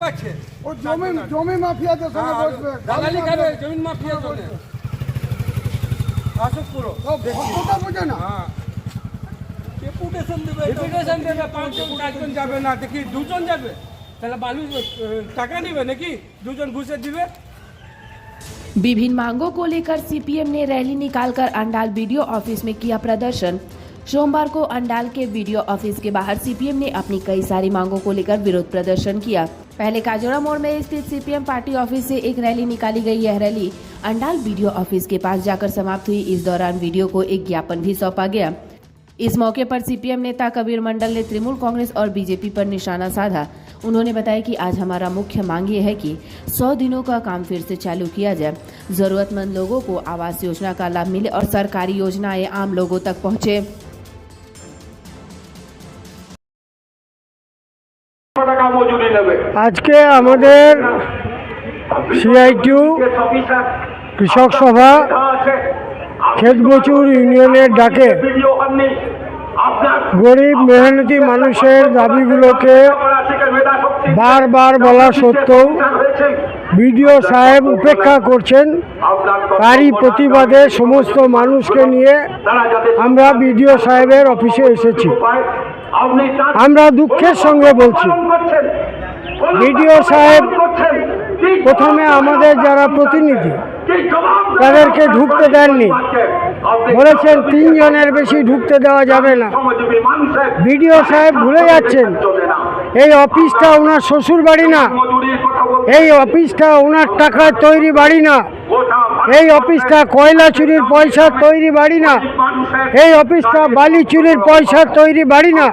ও জমি মাফিয়াদের সঙ্গে বসবে, দালালি করে জমি মাফিয়া চলে আসুক পুরো কথা বোঝে না। রেপুটেশন দেবে 5 জন 4 জন যাবে না, দেখি 2 জন যাবে, তাহলে बालू টাকা নেবে नाकि 2 জন घुसे दिवे। विभिन्न मांगों को लेकर सीपीएम ने रैली निकालकर अंडाल बीडीओ ऑफिस में किया प्रदर्शन। सोमवार को अंडाल के बीडीओ ऑफिस के बाहर सीपीएम ने अपनी कई सारी मांगों को लेकर विरोध प्रदर्शन किया। पहले काजोड़ा मोड़ में स्थित सीपीएम पार्टी ऑफिस से एक रैली निकाली गई। यह रैली अंडाल बीडीओ ऑफिस के पास जाकर समाप्त हुई। इस दौरान वीडियो को एक ज्ञापन भी सौंपा गया। इस मौके पर सीपीएम नेता कबीर मंडल ने तृणमूल कांग्रेस और बीजेपी पर निशाना साधा। उन्होंने बताया कि आज हमारा मुख्य मांग ये है कि 100 दिनों का काम फिर से चालू किया जाए, जरूरतमंद लोगों को आवास योजना का लाभ मिले और सरकारी योजनाएं आम लोगों तक पहुंचे। আজকে আমাদের সিআইটিউ কৃষক সভা খেতবচুর ইউনিয়নের ডাকে গরিব মেহনতি মানুষের দাবিগুলোকে বারবার বলা সত্ত্বেও বিডিও সাহেব উপেক্ষা করছেন। তারই প্রতিবাদে সমস্ত মানুষকে নিয়ে আমরা বিডিও সাহেবের অফিসে এসেছি। আমরা দুঃখের সঙ্গে বলছি, বিডিও সাহেব প্রথমে আমাদের যারা প্রতিনিধি তাদেরকে ঢুকতে দেননি, বলেছেন 3 জনের বেশি ঢুকতে দেওয়া যাবে না। বিডিও সাহেব ভুলে যাচ্ছেন এই অফিসটা ওনার শ্বশুর বাড়ি না, এই অফিসটা ওনার টাকায় তৈরি বাড়ি না, এই অফিসটা কয়লা চুরির পয়সার তৈরি বাড়ি না, এই অফিসটা বালি চুরির পয়সার তৈরি বাড়ি না,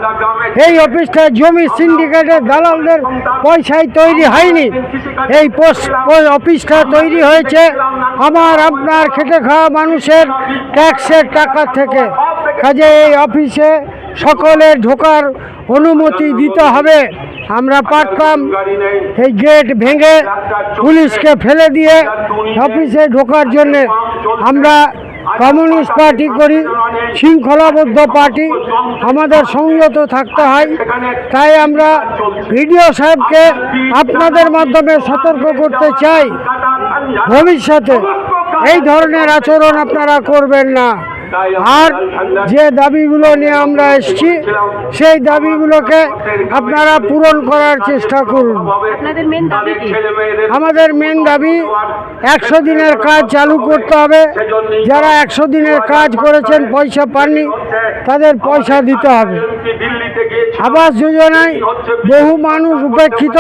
এই অফিসটা জমি সিন্ডিকেটের দালালদের পয়সায় তৈরি হয়নি। এই অফিসটা তৈরি হয়েছে আমার আপনার খেটে খাওয়া মানুষের ট্যাক্সের টাকা থেকে। কাজে এই অফিসে সকলের ঢোকার অনুমতি দিতে হবে। আমরা পারতাম এই গেট ভেঙে পুলিশকে ফেলে দিয়ে অফিসে ঢোকার জন্যে। আমরা কমিউনিস্ট পার্টি করি, শৃঙ্খলাবদ্ধ পার্টি, আমাদের সংযত থাকতে হয়। তাই আমরা বিডিও সাহেবকে আপনাদের মাধ্যমে সতর্ক করতে চাই, ভবিষ্যতে এই ধরনের আচরণ আপনারা করবেন না। আর যে দাবিগুলো নিয়ে আমরা এসেছি সেই দাবিগুলোকে আপনারা পূরণ করার চেষ্টা করুন। আমাদের মেন দাবি 100 দিনের কাজ চালু করতে হবে। যারা 100 দিনের কাজ করেছেন পয়সা পাননি তাদের পয়সা দিতে হবে। আবাস যোজনায় বহু মানুষ উপেক্ষিত,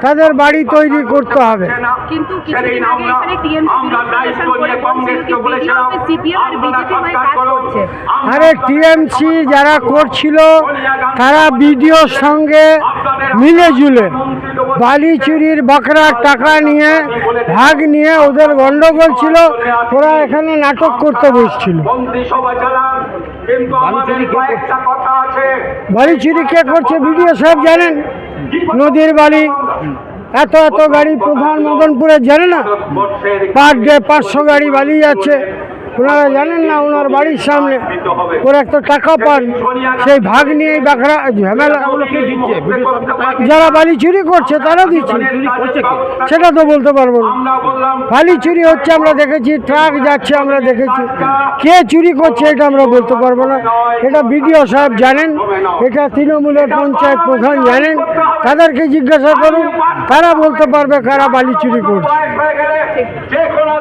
তাদের বাড়ি তৈরি করতে হবে। কিন্তু কিছুদিন আগে এখানে আরে টিএমসি যারা করছিল তারা বিডিওর সঙ্গে মিলে জুলে বালি চুরির বকরার টাকা নিয়ে ভাগ নিয়ে ওদের গন্ডগোল ছিল, ওরা এখানে নাটক করতে বসছিল। বালি চুরি কে করছে বিডিও সাহেব জানেন? নদীর বালি এত এত গাড়ি প্রধান মদনপুরে জানে না, পার ডে 500 গাড়ি বালি যাচ্ছে। ওনারা জানেন না ওনার বাড়ির সামনে ওরা একটা টাকা পান, সেই ভাগ নিয়ে বাঁকড়া ঝামেলা। যারা বালি চুরি করছে তারা দিচ্ছে, সেটা তো বলতে পারবো না। বালি চুরি হচ্ছে আমরা দেখেছি, ট্রাক যাচ্ছে আমরা দেখেছি, কে চুরি করছে এটা আমরা বলতে পারবো না। এটা বিডিও সাহেব জানেন, এটা তৃণমূলের পঞ্চায়েত প্রধান জানেন, তাদেরকে জিজ্ঞাসা করুন, তারা বলতে পারবে কারা বালি চুরি করছে।